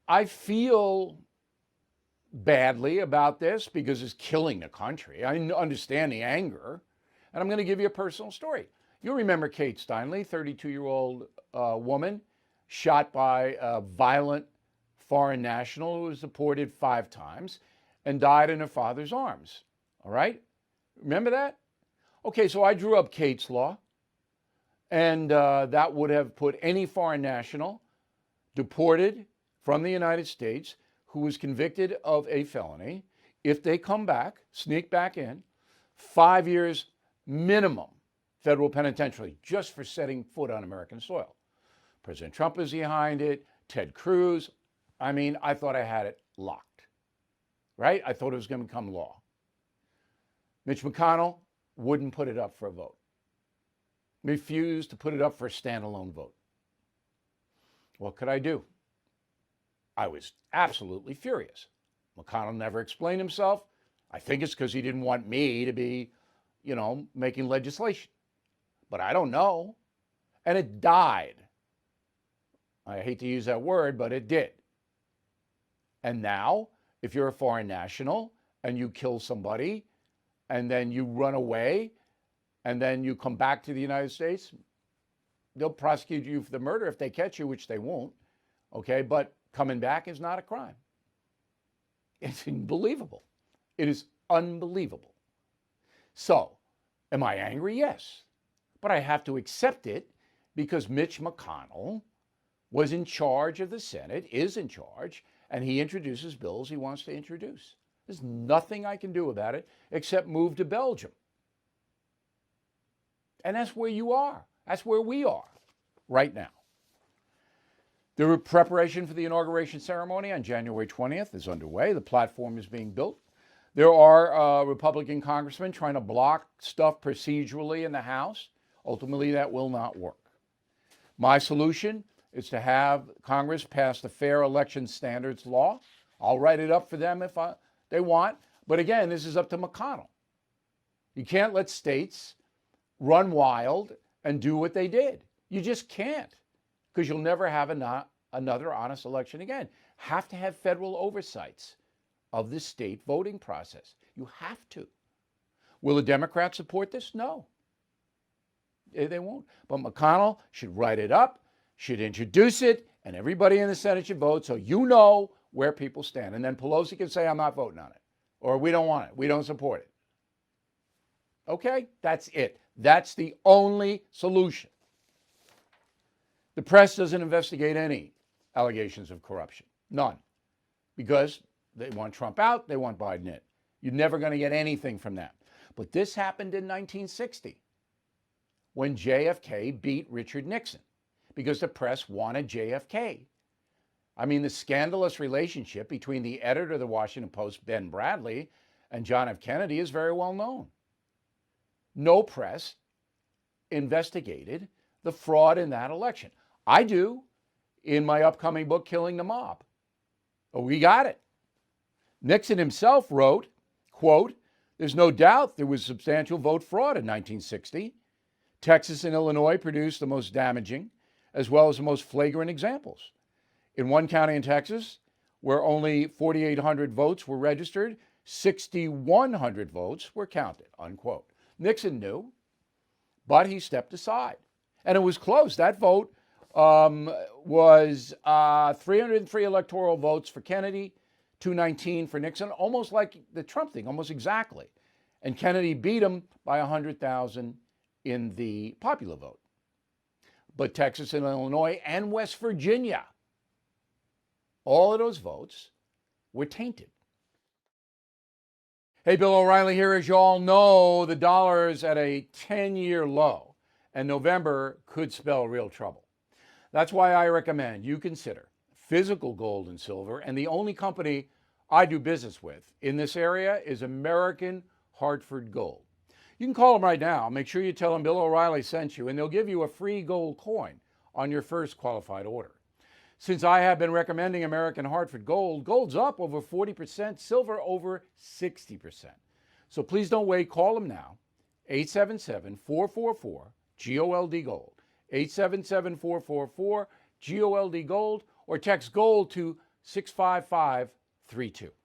I feel badly about this because it's killing the country. I understand the anger. And I'm going to give you a personal story. You remember Kate Steinle, 32-year-old woman, shot by a violent foreign national who was deported 5 times and died in her father's arms. All right? Remember that? Okay, so I drew up Kate's law, and that would have put any foreign national deported from the United States who was convicted of a felony, if they come back, sneak back in, 5 years minimum federal penitentiary just for setting foot on American soil. President Trump is behind it, Ted Cruz. I mean, I thought I had it locked, right? I thought it was going to become law. Mitch McConnell wouldn't put it up for a vote, refused to put it up for a standalone vote. What could I do? I was absolutely furious. McConnell never explained himself. I think it's because he didn't want me to be, making legislation. But I don't know. And it died. I hate to use that word, but it did. And now, if you're a foreign national and you kill somebody and then you run away and then you come back to the United States, they'll prosecute you for the murder if they catch you, which they won't. Okay, but coming back is not a crime. It's unbelievable. It is unbelievable. So, am I angry? Yes. But I have to accept it because Mitch McConnell was in charge of the Senate, is in charge, and he introduces bills he wants to introduce. There's nothing I can do about it except move to Belgium. And that's where you are. That's where we are right now. The preparation for the inauguration ceremony on January 20th is underway. The platform is being built. There are Republican congressmen trying to block stuff procedurally in the House. Ultimately, that will not work. My solution is to have Congress pass the Fair Election Standards Law. I'll write it up for them if they want. But again, this is up to McConnell. You can't let states run wild and do what they did. You just can't, because you'll never have another honest election again. Have to have federal oversights of the state voting process. You have to. Will the Democrats support this? No. They won't. But McConnell should write it up, should introduce it, and everybody in the Senate should vote so you know where people stand. And then Pelosi can say, I'm not voting on it, or we don't want it, we don't support it. Okay? That's it. That's the only solution. The press doesn't investigate any allegations of corruption. None. Because they want Trump out, they want Biden in. You're never going to get anything from that. But this happened in 1960 when JFK beat Richard Nixon because the press wanted JFK. I mean, the scandalous relationship between the editor of the Washington Post, Ben Bradley, and John F. Kennedy is very well known. No press investigated the fraud in that election. I do in my upcoming book, Killing the Mob. Oh, we got it. Nixon himself wrote, quote, there's no doubt there was substantial vote fraud in 1960. Texas and Illinois produced the most damaging as well as the most flagrant examples. In one county in Texas, where only 4,800 votes were registered, 6,100 votes were counted, unquote. Nixon knew, but he stepped aside. And it was close. That vote was 303 electoral votes for Kennedy, 219 for Nixon, almost like the Trump thing, almost exactly. And Kennedy beat him by 100,000 in the popular vote. But Texas and Illinois and West Virginia, all of those votes were tainted. Hey, Bill O'Reilly here. As you all know, the dollar is at a 10-year low, and November could spell real trouble. That's why I recommend you consider physical gold and silver, and the only company I do business with in this area is American Hartford Gold. You can call them right now. Make sure you tell them Bill O'Reilly sent you, and they'll give you a free gold coin on your first qualified order. Since I have been recommending American Hartford Gold, gold's up over 40%, silver over 60%. So please don't wait. Call them now, 877-444-GOLD Gold, 877-444-GOLD Gold, or text GOLD to 65532.